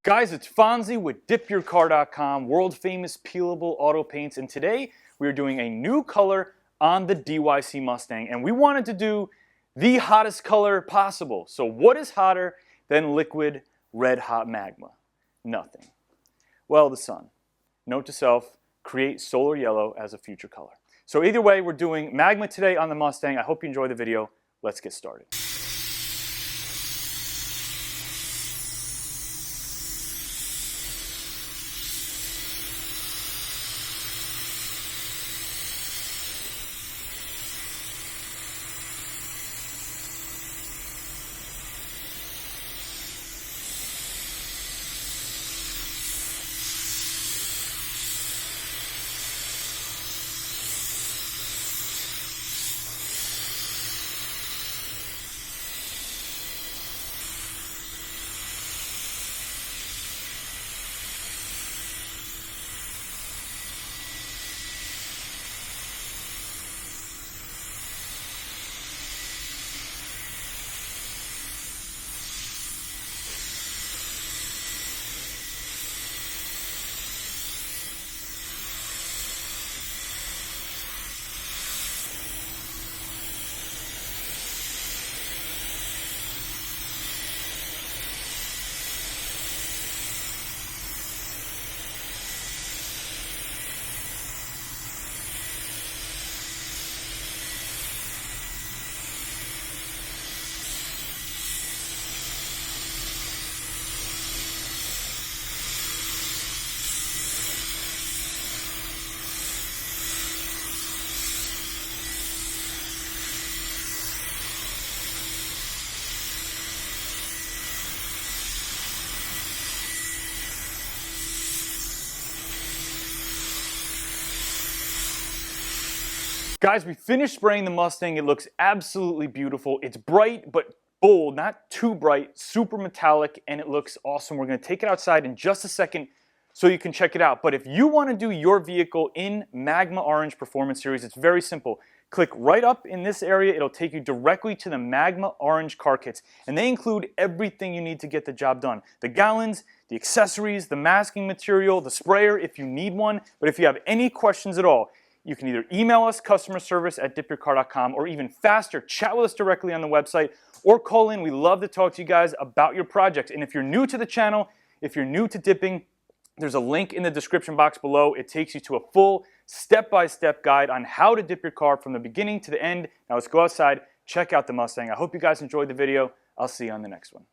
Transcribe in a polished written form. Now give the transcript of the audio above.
Guys, it's Fonzie with DipYourCar.com, world famous peelable auto paints, and today we are doing a new color on the DYC Mustang, and we wanted to do the hottest color possible. So what is hotter than liquid red hot magma? Nothing. Well, the sun. Note to self, create solar yellow as a future color. So either way, we're doing magma today on the Mustang. I hope you enjoy the video. Let's get started. Guys, we finished spraying the Mustang. It looks absolutely beautiful. It's bright but bold, not too bright, super metallic, and it looks awesome. We're going to take it outside in just a second so you can check it out. But if you want to do your vehicle in Magma Orange Performance Series, it's very simple. Click right up in this area. It'll take you directly to the Magma Orange car kits, and they include everything you need to get the job done. The gallons, the accessories, the masking material, the sprayer if you need one. But if you have any questions at all, you can either email us, CustomerService@DipYourCar.com, or even faster, chat with us directly on the website, or call in. We love to talk to you guys about your projects. And if you're new to the channel, if you're new to dipping, there's a link in the description box below. It takes you to a full step-by-step guide on how to dip your car from the beginning to the end. Now let's go outside, check out the Mustang. I hope you guys enjoyed the video. I'll see you on the next one.